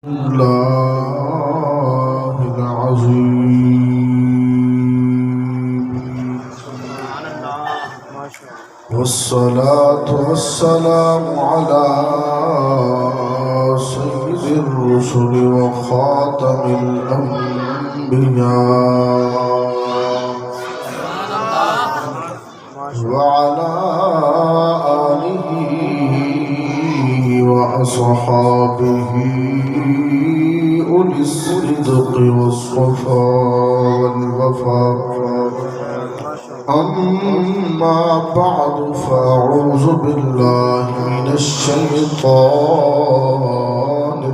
الله العظيم والصلاة والسلام على سيد الرسل وخاتم الأنبياء وعلى آله وأصحابه أولي الصدق والصفاء والوفاء. أما بعد فأعوذ بالله من الشيطان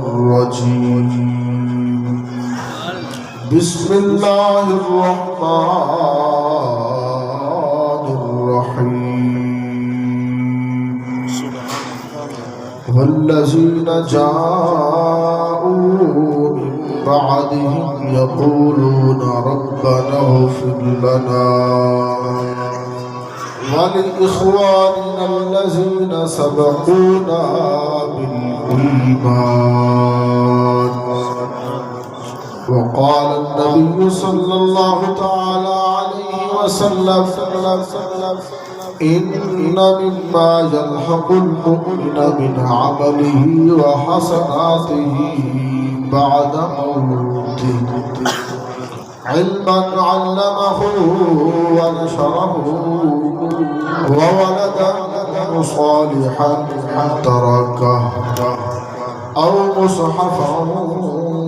الرجيم. بسم الله الرحمن الرحيم. والذين جاءوا من بعدهم يقولون ربنا اغفر لنا ولإخواننا الذين سبقونا بالإيمان. وقال النبي صلى الله تعالى عليه وسلم إن مما يلحق المؤمن من عمله وحسناته بعد موته علما علمه ونشره وولدا صالحا تركه أو مصحفا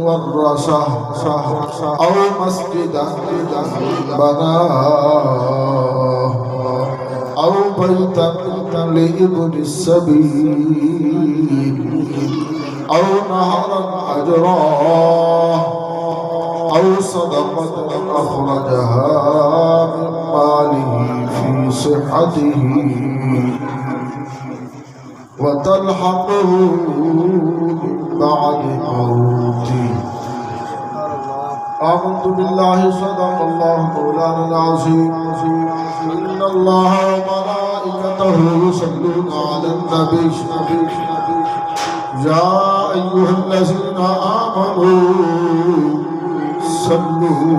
ورثه أو مسجدا بناه أو بيتا لابن السبيل أو نهرا أجراه أو صدقة أخرجها من ماله في صحته وتلحقه من بعد موته. آمنت بالله صدق الله مولانا العظيم. إن الله وملائكته يصلون على النبي يا أيها الذين آمنوا صلوا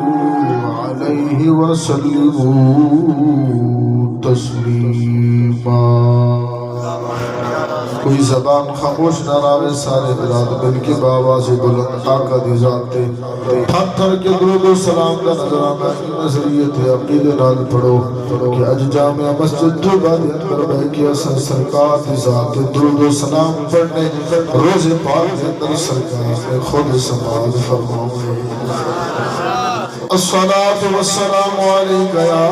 عليه وسلموا تسليما. کوئی زبان خاموش نہ رہے، سارے براد مل کے بآواز بلند آقا دی ذات تے پتھر کے درود و سلام کا نظرانہ نظریت عقید نال پڑھو کہ اج جامعہ مسجد توبہ دے اندر بہ کے اثر سرکار دی ذات درود و سلام پڑھنے روز پاک دے اندر سرکار نے خود سماعت فرمائے. الصلاة والسلام علیکہ یا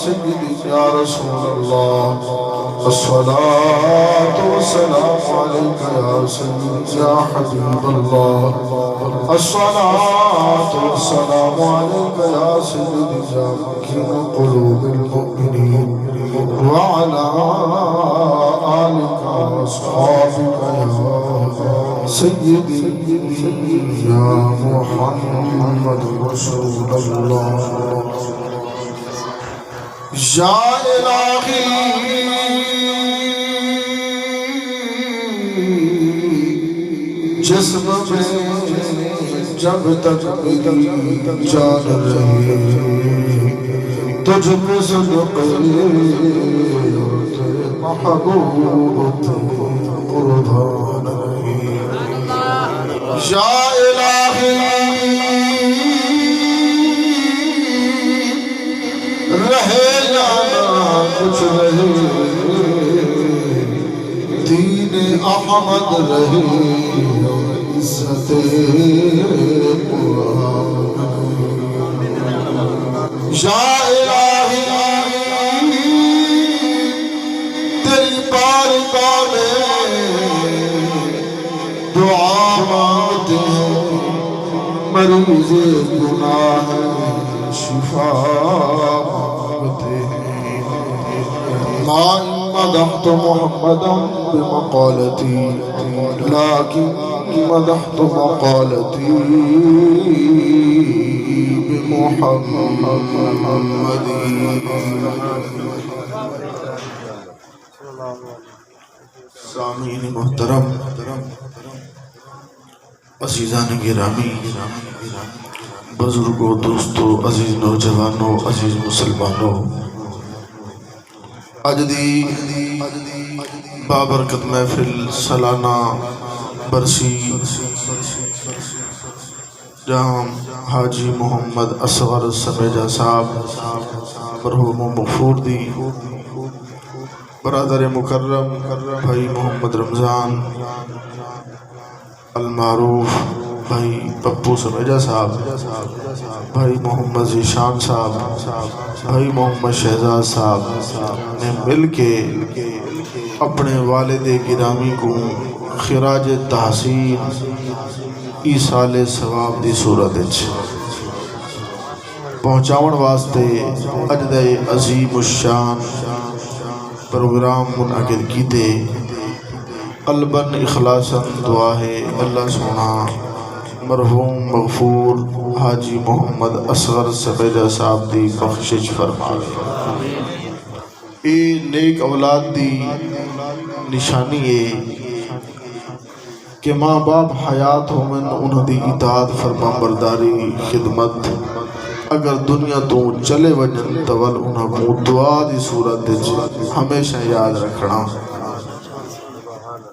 سیدی یا رسول اللہ. الصلاة والسلام عليك يا سيدي يا حبيب الله. الصلاة والسلام عليك يا سيدي يا مكين قلوب المؤمنين وعلى آلك وأصحابك يا سيدي يا محمد رسول الله. يا إلهي جسم میں جب تک میری جان رہے تجھ پہ صدقے محبوب قربان رہے. یا الہی رہے جانا کچھ رہے دین احمد رہے عزت قرآن. یا الہی تیری بارگاہ میں دعا مانگتے ہیں مریض گناہ شفا مانگتے ہیں. ما مدحت محمدا بمقالتي لكن مدحت مقالتي بمحمد. سامعین محترم، عزیزان گرامی، بزرگوں، دوستوں، عزیز نوجوانوں، عزیز مسلمانوں، اج دی بابرکت محفل سالانہ برسی جہاں حاجی محمد اصغر سمیجہ صاحب مرحوم و مغفور دی برادر مکرم بھائی محمد رمضان المعروف بھائی پپو سمیجہ صاحب، بھائی محمد ذیشان صاحب، بھائی محمد شہزاد صاحب نے مل کے اپنے والد گرامی کو خراج تحسین ایصال ثواب دی صورت پہنچاون واسطے اج دے عظیم الشان پروگرام منعقد کیتے۔ قلباً اخلاصاً دعا ہے اللہ سونا مرحوم مغفور حاجی محمد اصغر سمیجہ صاحب دی بخشش فرمائے۔ اے نیک اولاد دی نشانی ہے کہ ماں باپ حیات ہومن انہوں دی اطاعت فرما برداری خدمت اگر دنیا تو چلے وجن تول انہوں کو دعا دی صورت ہمیشہ یاد رکھنا۔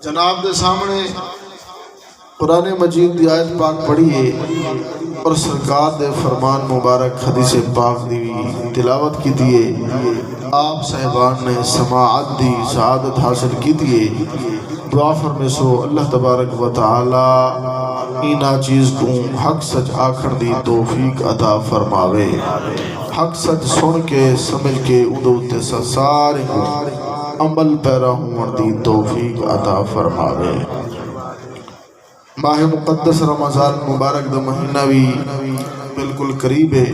جناب دے سامنے قرآن مجید دی آیت پاک پڑھیے اور سرکار دے فرمان مبارک حدیث پاک دی تلاوت کی دیئے، آپ صاحبان نے سماعت دی سعادت حاصل کی دیئے۔ دعا فرمے سو اللہ تبارک و تعالی اینا چیز کو حق سچ آکھن دی توفیق عطا فرماوے، حق سچ سن کے سمجھ کے ادھوتے سارے عمل پیرا ہون دی توفیق عطا فرماوے۔ ماہ مقدس رمضان مبارک دا مہینہ بھی بالکل قریب ہے،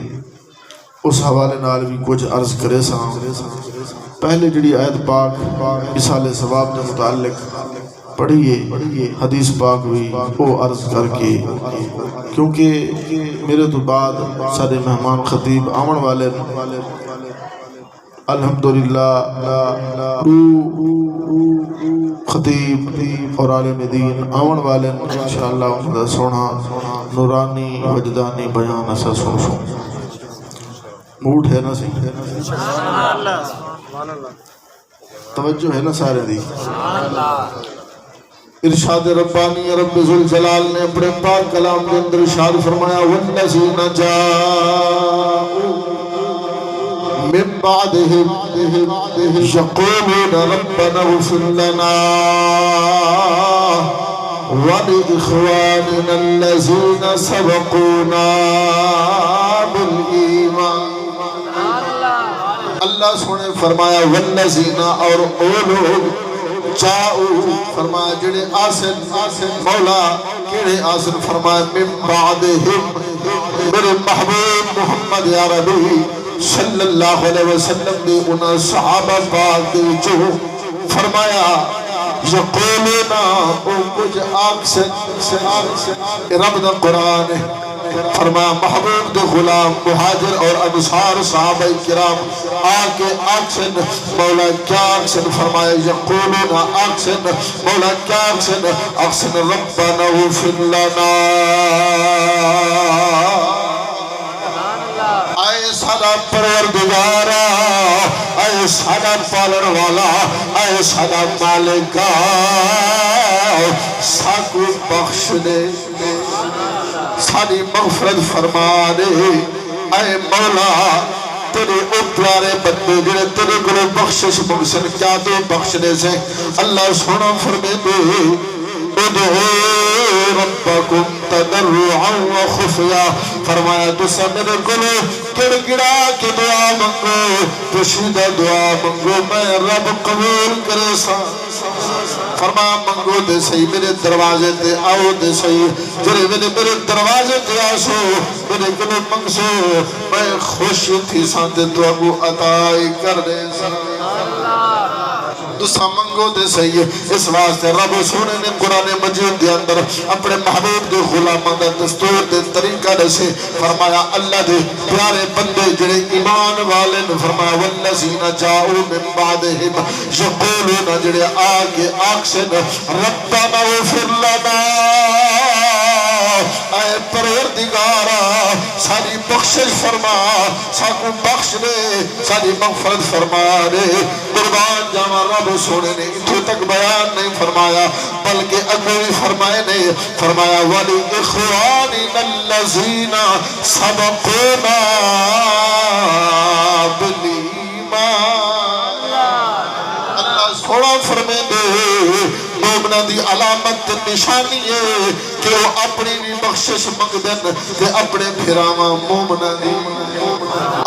اس حوالے نال بھی کچھ عرض کرے ساں۔ پہلے جڑی آیت پاک ایصال ثواب دے متعلق پڑھیے حدیث پاک بھی وہ عرض کر کے، کیونکہ میرے تو بعد سارے مہمان خطیب آمن والے الحمدللہ خطیب اور عالم دین آمن والے انشاءاللہ انہوں دا سونا نورانی وجدانی بیان ایسا سن موڈ ہے نا سی توجہ ہے نا سارے دی۔ ارشاد ربانی رب ذوالجلال نے اپنے پاک کلام کے اندر ارشاد فرمایا والذین جاءوا من بعدهم یقولون ربنا اغفر لنا ولإخواننا الذین سبقونا بالایمان۔ اللہ سنے فرمایا والذین اور او لوگ جاؤ فرمایا جڑے آسن مولا کیڑے آسن فرمایا من بعدہم میرے محبوب محمد یا ربی صلی اللہ علیہ وسلم نے انہاں صحابہ پاک دے جو فرمایا یقولنا او کچھ آکسن رب دا قرآن فرمایا محبوب دے غلام مہاجر اور انصار صحابہ کرام آکے آکسن مولا کیا آکسن فرمایا یقولون آکسن مولا کیا آکسن آکسن ربنا اغفر لنا اے سادہ پروردگارا اے سادہ پالن والا اے سادہ مالکا ساکو بخش دے ساری مغفرت فرما دے اے مولا تیرے او پیارے بندے جڑے تیرے گلے بخشش مغسن کیا دے بخشنے سے اللہ سونا فرمے دے ادعو ربکم تضرعا و خفیا فرمایا تو سب میرے گلے گڑ گڑا کے دعا منگو پشیدہ دعا منگو میں رب قبول کرے سا فرمایا منگو دے صحیح میرے دروازے تے آؤ دے صحیح جرے میرے دروازے تے آسو میرے گلے منگسو میں خوش تھی سانتے دعا کو عطائی کر دے سا دوسرا منگو دے صحیح اس واسطے رب سونے نے قرآن مجید دے اندر اپنے محبوب دے غلامہ دے دستور دے طریقہ دے سے فرمایا اللہ دے پیارے بندے جڑے ایمان والے نے فرمایا والذین جاؤ من بعدہم یقولون جڑے آگے آکسن ربنا اغفر لنا ساری بخشش فرما ساکو بخش دے ساری مغفرت فرما دے قربان جاواں رب سونے نے اتھے تک بیان نہیں فرمایا بلکہ اگوی فرمائے نے فرمایا وَلِإِخْوَانِنَا الَّذِينَ سَبَقُونَا بِالْإِيمَانِ اللہ سوڑا فرمے دے مومنہ دی علامت نشانی ہے کہ وہ اپنی بھی بخشش مقدن کہ اپنے پھراواں مومنہ دی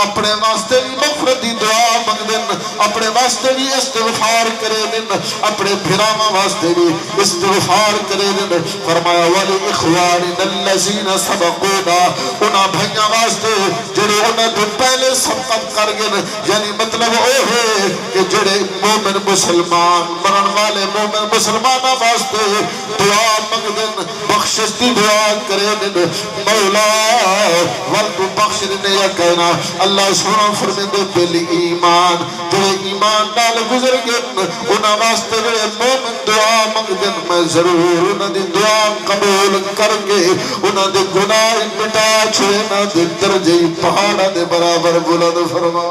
اپنے واسطے بھی مغفرت دی دعا مقدن اپنے واسطے بھی استغفار کرے دن اپنے پھراواں واسطے بھی استغفار کرے دن فرمایا وَلِإِخْوَانِنَا الَّذِينَ سَبَقُونَا انہاں بھائیاں واسطے جڑے انہاں تو پہلے سبقت کر گئے یعنی مطلب وہ ہے کہ جڑے مومن مسلمان مرن والے مومن مسلمانہ واسطے دعا مقدن بخشش دی دعا کرے دن مولا والکو بخش دینے یا کہنا اللہ سونا فرمندے پہلی ایمان جڑے ایمان نال گزر گئے انہاں واسطے جڑے مومن دعا مقدن میں ضرور انہاں دی دعا قبول کر گے انہاں دے گناہ مٹا چھوئے نہ دے درجے پہاڑا دے برابر بلند فرما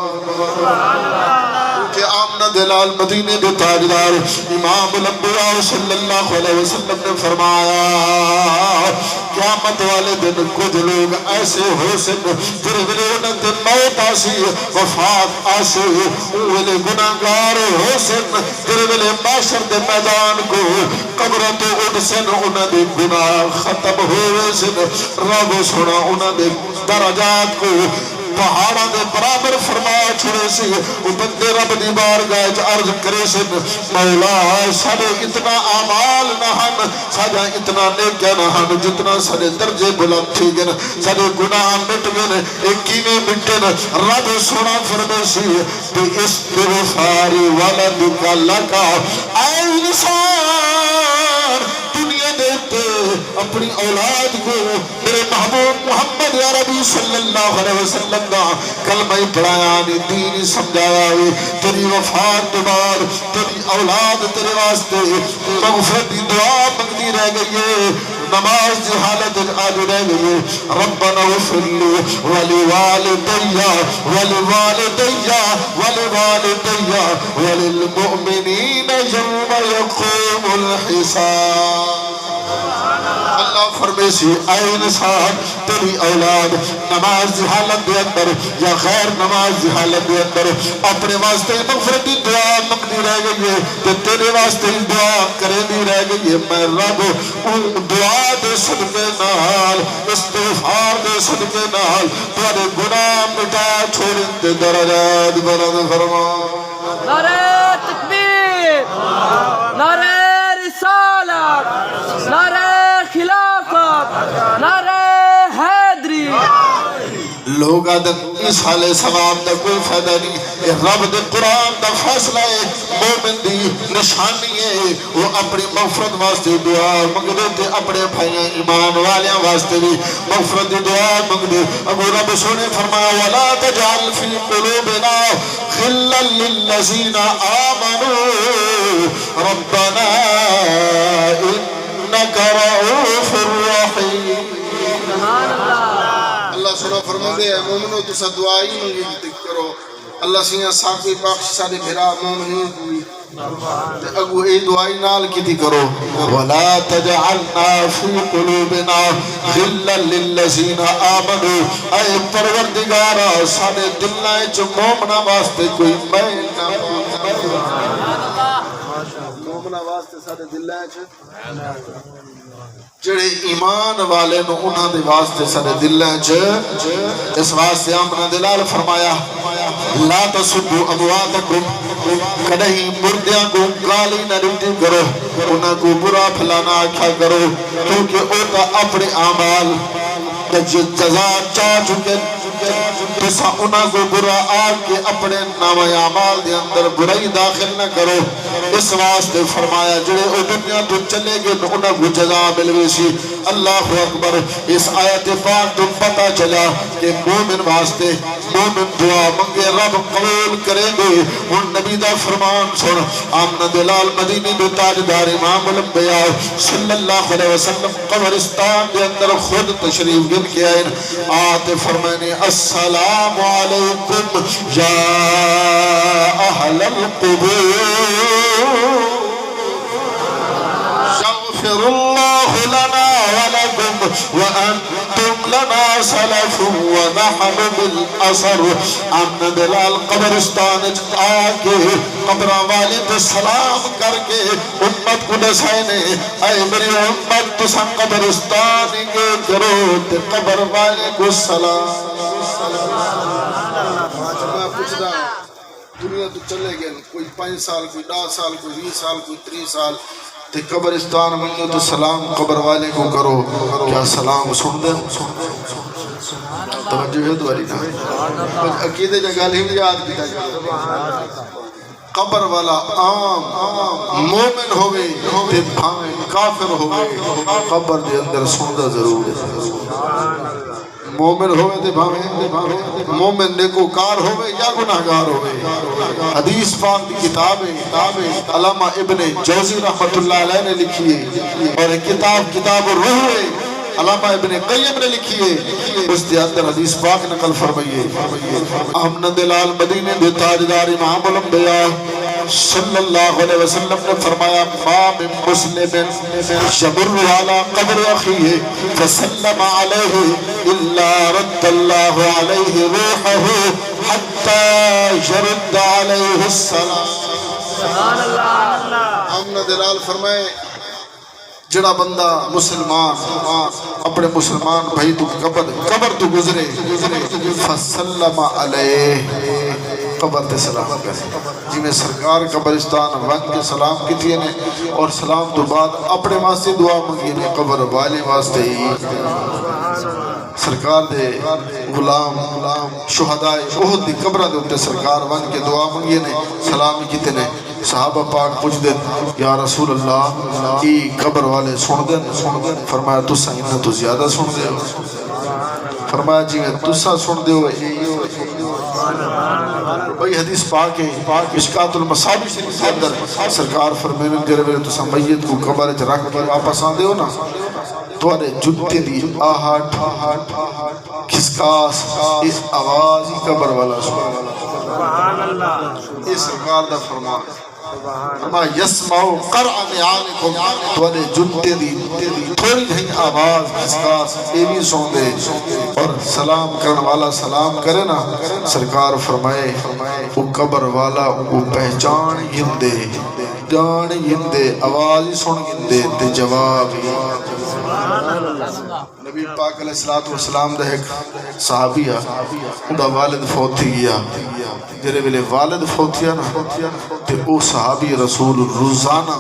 کہ آمنہ دلال مدینے دے تاجدار امام الانبیاء صلی اللہ علیہ وسلم نے فرمایا قیامت والے دن کچھ لوگ ایسے ہو سن پھر ویلے انہوں نے موت آسی وفات آسی ویلے گناہگار ہو سن پھر ویلے معاشر دے میدان کو قبرہ تو اٹھ سن انہوں نے گناہ ختم ہوئے سن رب سنا انہوں نے درجات کو پہاڑا دے برابر فرما چھوڑے سے وہ بندے رب دی بارگاہ عرض کرے سے مولا سارے اتنا اعمال نہ ہن سارا اتنا نیکیاں نہ ہن جتنا سارے درجے بلند تھی گئے سارے گناہ مٹ گئے ایک کیویں مٹن رب سونا فرمے سے بے استغفار ولدک لکا اے انسان دنیا دیتے اپنی اولاد کو میرے محبوب محمد عربی صلی اللہ علیہ وسلم دا کلمہ پڑھایا نہیں دین سمجھایا ہوئی تیری وفات بعد تیری اولاد تیرے واسطے مغفرت دی دعا مانگتی رہ گئی ہے نماز دی حالت آج رہ گئی ہے ربنا اغفر لی ولوالدی وللمؤمنین یوم یقوم الحساب اللہ فرمے سی اے انسان تیری اولاد نماز دی حالت دے اندر یا غیر نماز دی حالت دے اندر اپنے واسطے مغفرت دی دعا مانگتی رہ گئی ہے تو تیرے واسطے دعا کرے دی رہ گئی ہے میں رب ان دعا دے صدقے نال استغفار دے صدقے نال تیرے گناہ مٹا چھوڑیں تے درجات بلند فرما نعرہ تکبیر نعرہ رسالت نعرہ خلافت نعرہ حیدری لوگ آدھن اس حالے ثواب دا کوئی فائدہ نہیں یہ رب دے قرآن دا فیصلہ ہے مومن دی نشانی ہے وہ اپنی مغفرت واسطے دعا مانگ دیتے اپنے بھائیاں ایمان والیاں واسطے بھی مغفرت دی دعا مانگ دے ابو رب سونے فرمایا وَلَا تَجْعَلْ فِي قُلُوبِنَا غِلًّا لِلَّذِينَ آمَنُوا رَبَّنَا إِنَّكَ رَءُوفٌ رَحِيمٌ اللہ سنو فرماندے ہے مومنو تسا دعائی منگی کرو اللہ سیاں ساکوی بخش سارے بھرا مومنین کوئی اگو اے دعائی نال کی کرو وَلَا تَجْعَلْنَا فِي قُلُوبِنَا غِلًّا لِلَّذِينَ آمَنُوا اے پروردگارا سارے دلائیں چو مومنہ واسطے کوئی میل نہ مومنہ واسطے سارے دلائیں چو جڑے ایمان والے نو انہاں دے واسطے سارے دلیں اس واسطے آمنہ دلال فرمایا لا تسبو امواتکم کدہیں مردیاں کو گالی نہ رٹی کرو انہاں کو برا پھلانا آکھا کرو کیونکہ اوٹا اپنے اعمال جزا چاہ چکے تسا انہاں کو برا آگ کے اپنے نام اعمال دے اندر برائی داخل نہ کرو اس واسطے فرمایا جڑے او دنیا تو چلے گئے انہاں کو جزا ملوے سی اللہ اکبر. اس آیت پاک تو پتہ چلا کہ مومن واسطے مومن دعا منگے رب قبول کریں گے. ان نبی دا فرمان سن. آمنہ دلال مدینی دو تاجدار امام الانبیاء صلی اللہ علیہ وسلم قبرستان دے اندر خود تشریف گن کے آئین. آتے فرمانے السلام علیکم یا اہل القبور یغفر اللہ لنا ولکم وانتم لنا سلف ونحن بالاثر. آمن دلال قبرستان آکے قبرہ والد سلام کر کے امت کو دسائنے اے میری امت تسان قبرستان کے کرو تے قبر والے کو سلام. دنیا تو چلے گئے کوئی 5 سال کوئی 10 سال کوئی 20 سال کوئی 30 سال تے قبرستان منگو تو سلام قبر والے کو کرو. کیا سلام سن دیں توجہ ہے دواری نا عقیدے جگال ہی یاد کیتا جائے. قبر والا عام مومن ہوئے تے بھاویں کافر ہوئے قبر دے اندر سندہ ضرور ہے. مومن ہوئے تے بھاویں مومن نیکوکار ہوئے یا گناہگار ہوئے. حدیث پاک کی کتابیں علامہ ابن جوزی رحمت اللہ علیہ نے لکھی ہے اور کتاب الروح ہے علامہ ابن قیم نے لکھی ہے. اس دے اندر حدیث پاک نقل فرمائیے. آمنہ دلال مدینے دے تاجدار امام الانبیاء صلی اللہ علیہ وسلم نے فرمایا ما من مسلم یمر علی قبر اخیہ فسلم علیہ الا رد اللہ علیہ روحہ حتی یرد علیہ السلام. آمنہ دلال فرمائے جڑا بندہ مسلمان اپنے مسلمان بھائی تو قبر تو گزرے فسلم علیہ قبر تے سلام کرے. جی میں سرکار قبرستان وقت کے سلام کی تھی نے اور سلام تو بعد اپنے واسطے دعا منگی نے قبر والے واسطے ہی. سرکار دے غلام شہدائے احد دی قبرہ دے اتے سرکار وقت کے دعا منگی نے سلامی کی تے نے. صحابہ پاک پوچھ دیں یا رسول اللہ کی قبر والے سن دیں. فرمایا تسا انہاں تو زیادہ سن دے ہو. فرمایا جی میں تسا سن دے ہو. بھئی حدیث پاک ہے مشکات المصابیح شریف کے اندر سرکار فرمینے جڑے ویلے تسا میت کو قبر وچ رکھ کے واپس آندے ہو نا تواڈے جُتے دی آہٹ کھسکاس اس آواز ہی قبر والا سبحان اللہ. یہ سرکار دا فرمان اما یسمعو قرع نعالکم تواڈے جُتے دی تھوڑی جہی آواز کھسکاس اے بھی سن دے اور سلام کرن والا سلام کرے نا. سرکار فرمائے وہ قبر والا کو پہچان گندے جان گندے آواز ہی سن گندے تے جواب ہی. نبی پاک علیہ السلام دے ایک صحابیہ اندہ والد فوت تھی گیا. جرے ویلے والد فوت تھیا نا تے او صحابی رسول روزانہ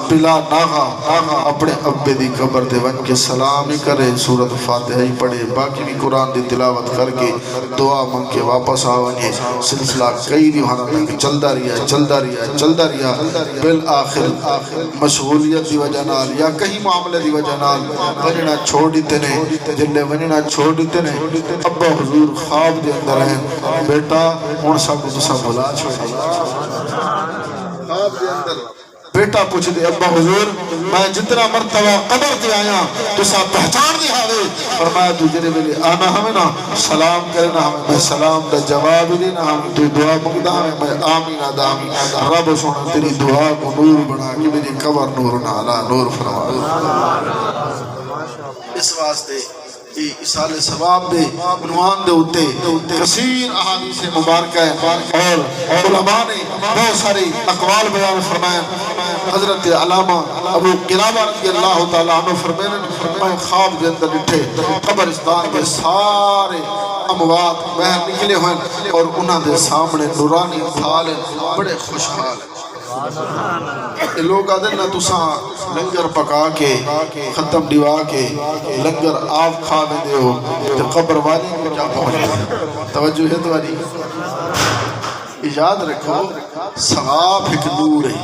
بلا ناغا اپنے ابے دی قبر دے ون کے سلام ہی کرے سورۃ فاتحہ ہی پڑھے باقی بھی قرآن دی تلاوت کر کے دعا منگ کے واپس آوانگے. سلسلہ کئی دیوانہ تک چلدا رہا بالآخر مشغولیت دی وجہ نال یا کہیں معاملے دی وجہ نال وننا چھوڑ دیتے نے. جنہیں وننا چھوڑ دیتے نے ابا حضور خواب دے اندر ہیں بیٹا ہن سب کو سب بلا چھوڑے. خواب دے اندر بیٹا پوچھ دے ابا حضور میں جتنا مرتبہ قبر تے آیا تو سب پہچان دے ہاوے. فرمایا تو جنہیں ویلے آنا ہمیں نا سلام کرنا ہمیں میں سلام دا جواب دینا ہمیں تو دعا مقدہ ہمیں میں آمین آدامی رب سونا تیری دعا کو نور بنا کہ میری قبر نور نالا نور فرما. اس واسطے اصال ثواب دے عنوان دے ہوتے کثیر احادیث مبارکہ ہے اور علماء نے بہت سارے اقوال بیان فرمائے. حضرت علامہ ابو قلابہ رضی اللہ تعالیٰ عنہ فرمائے خواب دے اندر ڈٹھے قبرستان کے سارے اموات باہر نکلے ہوئے اور انہاں دے سامنے نورانی تھال بڑے خوشحال ہیں. لوگ آدھے نا تساں لنگر پکا کے ختم ڈیوا کے لنگر آپ کھا دے ہو تو قبر والی کو کیا پہنچے. توجہ ہے تمہاری. یاد رکھو ثواب ایک نور ہے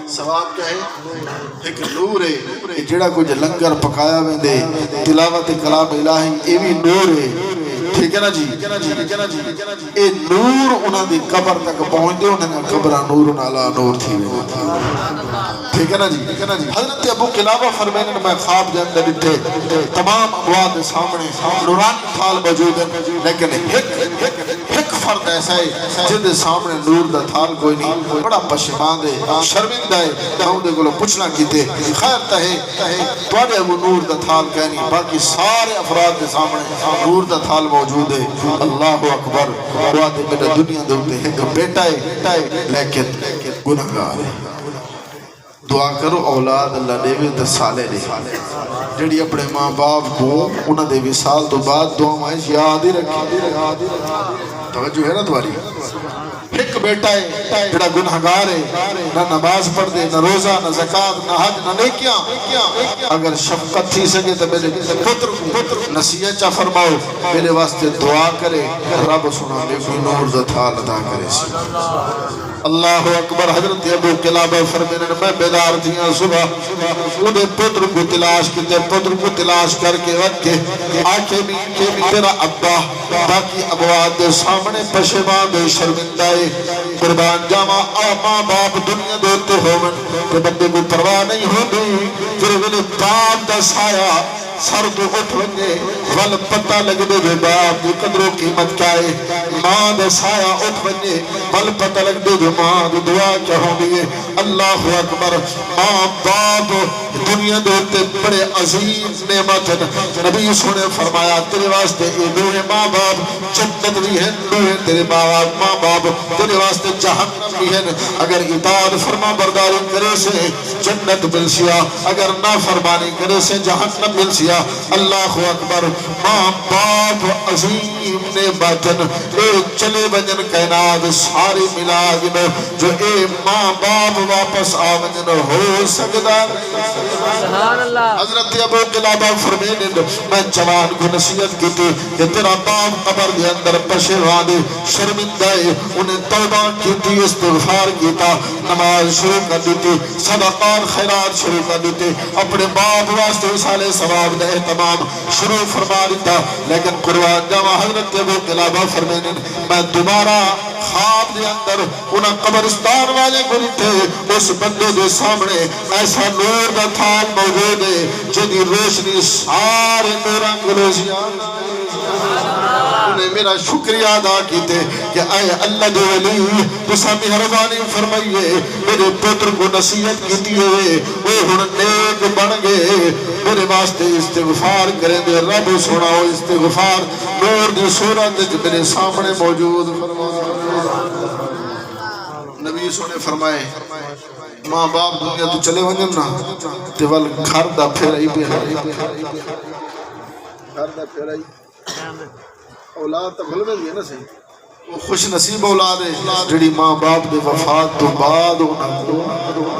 ثواب کیا ہے؟ ایک نور ہے جڑا کچھ لنگر پکایا ویندے تلاوت کلام الہی یہ بھی نور ہے ٹھیک ہے نا جی اے نور انہاں دی قبر تک پہنچ دے انہاں دی قبر نور نالا نور تھی ٹھیک ہے نا جی حضرت ابو قلابہ فرمائیں میں خواب دے اندر ڈٹھے تمام اموات دے سامنے نورانی تھال موجود ہے لیکن ایک فرد ایسا ہے جن دے سامنے نور دا تھال کوئی نہیں بڑا پشیمان ہے شرمندہ ہے ہم دے کو پوچھنا کیتے خیر تہے تواڈے وہ نور دا تھال کہنی باقی سارے افراد دے سامنے نور دا تھال موجود ہے اللہ اکبر وہ دے میرے دنیا دے ہوتے ہیں کہ بیٹا ہے لیکن گناہگار ہے دعا کرو اولاد اللہ دے بھی صالح دے جڑی اپنے ماں باپ کو انہاں دے وصال تو بعد دعا مائیں یاد ہی رکھی توجہ ہے نا تمہاری ایک بیٹا ہے جڑا گناہگار ہے نہ نماز پڑھ دے نہ روزہ نہ زکاة نہ حج نہ نیکیاں اگر شفقت تھی سکے تو میرے پتر نصیحت چا فرماؤ میرے واسطے دعا کرے رب سنا میں کوئی نور دا تھال عطا کرے سی اللہ اکبر حضرت ابو قلابہ فرمینے میں بیدار تھیاں صبح انہیں پتر کو تلاش کیتے پتر کو تلاش کر کے رکھ کے آنکھیں بھی تیرا ابا باقی ابواد دے سامنے پشیمان دے شرمندہ قربان جاما ماں باپ دنیا دیتے ہومن کہ بندے کو پرواہ نہیں ہوندی پھر انہیں باپ دا سایہ سر تو اٹھ ونجے ول پتہ لگ دے دے باپ دی قدر و قیمت کیا ہے ماں دے سایہ اٹھ ونجے ول پتہ لگ دے دے ماں دی دعا کیا ہوں گی اللہ اکبر ماں باپ دنیا دیتے بڑے عظیم نعمت نبی سنے فرمایا تیرے واسطے اے دوئے ماں باپ جنت بھی ہیں دوئے تیرے ماں باپ تیرے واسطے جہنم بھی ہیں اگر اطاعت فرما برداری کرے سے جنت مل سیا اگر نافرمانی کرے سے جہنم مل سیا اللہ اکبر ماں باپ عظیم نے بچن اے چلے بجن کائنات ساری ملا گن جو اے ماں باپ واپس آمجن ہو سکتا سبحان اللہ حضرت ابو قلابہ فرمینے میں جوان کو نصیحت کی تھی کہ تیرا باپ قبر دے اندر پشیمان دے شرمندہ ہے انہیں توبہ کی تھی استغفار کی تھا نماز شروع کر دیتی صدقات خیرات شروع کر دیتی اپنے باپ واسطے وصال ثواب دے اہتمام شروع فرما دیتا لیکن قرآن جامع حضرت ابو قلابہ فرمینے میں دوبارہ خواب دے اندر انہاں قبرستان والے کو تھے اس بندے دے سامنے ایسا نور دا تھال موجود ہے جنہی روشنی سارے نوراں گلوزیاں انہیں میرا شکریہ ادا کیتے کہ اے اللہ دے ولی تسا مہربانی فرمائیے میرے پتر کو نصیحت کیتی ہوئے وہ ہن نیک بن گئے میرے واسطے استغفار کریں دے رب سناؤ استغفار نور دی صورت میرے سامنے موجود فرمائے نبی سنے فرمائے ماں باپ دنیا تو چلے ونجن نا تیول گھر دا پھیرائی بھی گھر دا پھیرائی اولاد تا بھل میں بھی ہے نا صحیح وہ خوش نصیب اولاد ہے جڑی ماں باپ دے وفات تو بعد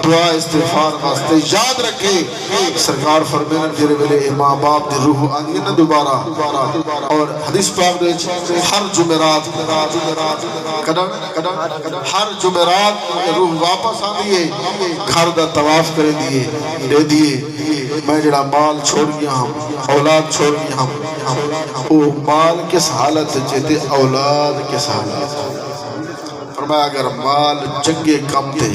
دعا استغفار واسطے یاد رکھے سرکار فرمینا جرے ویلے ماں باپ دے روح آنگی نا دوبارہ اور حدیث پاک دے ہر جمعرات ہر جمعرات روح واپس آ دیئے گھر دا طواف کرے دیئے دے دیئے میں جڑا مال چھوڑ گیا ہم اولاد چھوڑ گیا ہم وہ مال کس حالت جیتے اولاد کس حالت فرمایا اگر مال چنگے کم تھے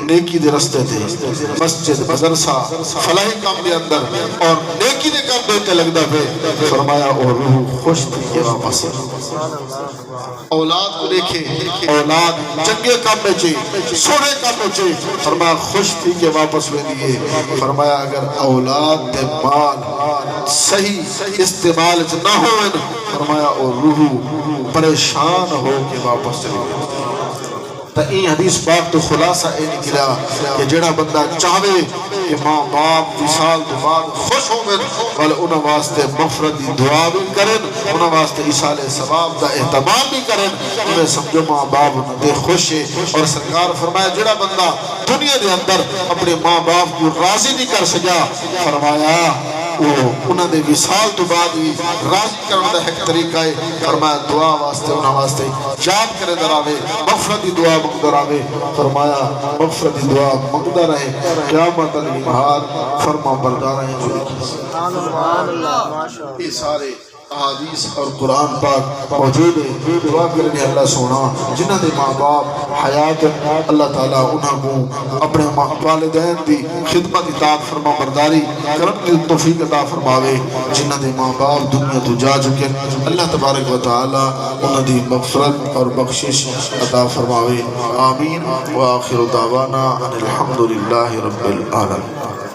نیکی دے رستے تھے مسجد مدرسہ فلاحی کام دے اندر اور نیکی دے کام دیتے لگتا پہ فرمایا اور روح خوش تھی کہ واپس اولاد کو دیکھے اولاد چنگے کام میں چاہیے سونے کام میں چاہیے فرمایا خوش تھی کہ واپس میں دیئے فرمایا اگر اولاد دے مال صحیح استعمال نہ ہوئے فرمایا اور روح پریشان ہو کے واپس چلے تا این حدیث پاک تو خلاصہ اے نکلا کہ جڑا بندہ چاہوے کہ ماں باپ وصال تو بعد خوش ہوں گے والے انہاں واسطے مغفرت دی دعا بھی کریں انہاں واسطے ایصال ثواب دا اہتمام بھی کریں انہیں سمجھو ماں باپ دے خوش ہے اور سرکار فرمایا جڑا بندہ دنیا دے اندر اپنے ماں باپ کو راضی نہیں کر سکیا فرمایا وہ انہاں دے وصال تو بعد بھی راضی کرنے دا ایک طریقہ ہے فرمایا دعا واسطے انہاں واسطے یاد کرے دراوے مغفرت دی دعا مقدر آوے فرمایا مغفرت دی دعا مقدر رہے قیامت علی مہار فرما بردار ہیں سبحان اللہ یہ سارے احادیث اور قرآن پاک موجود ہے دعا کرنے اللہ سونا جنہ دے ماں باپ حیات اللہ تعالیٰ انہاں کو اپنے والدین دی خدمت اطاعت فرما برداری کرن کی توفیق عطا فرماوے جنہ دے ماں باپ دنیا تو جا چکے اللہ تبارک و تعالیٰ انہاں دی مغفرت اور بخشش عطا فرماوے آمین وآخر دعوانا ان الحمدللہ رب العالمین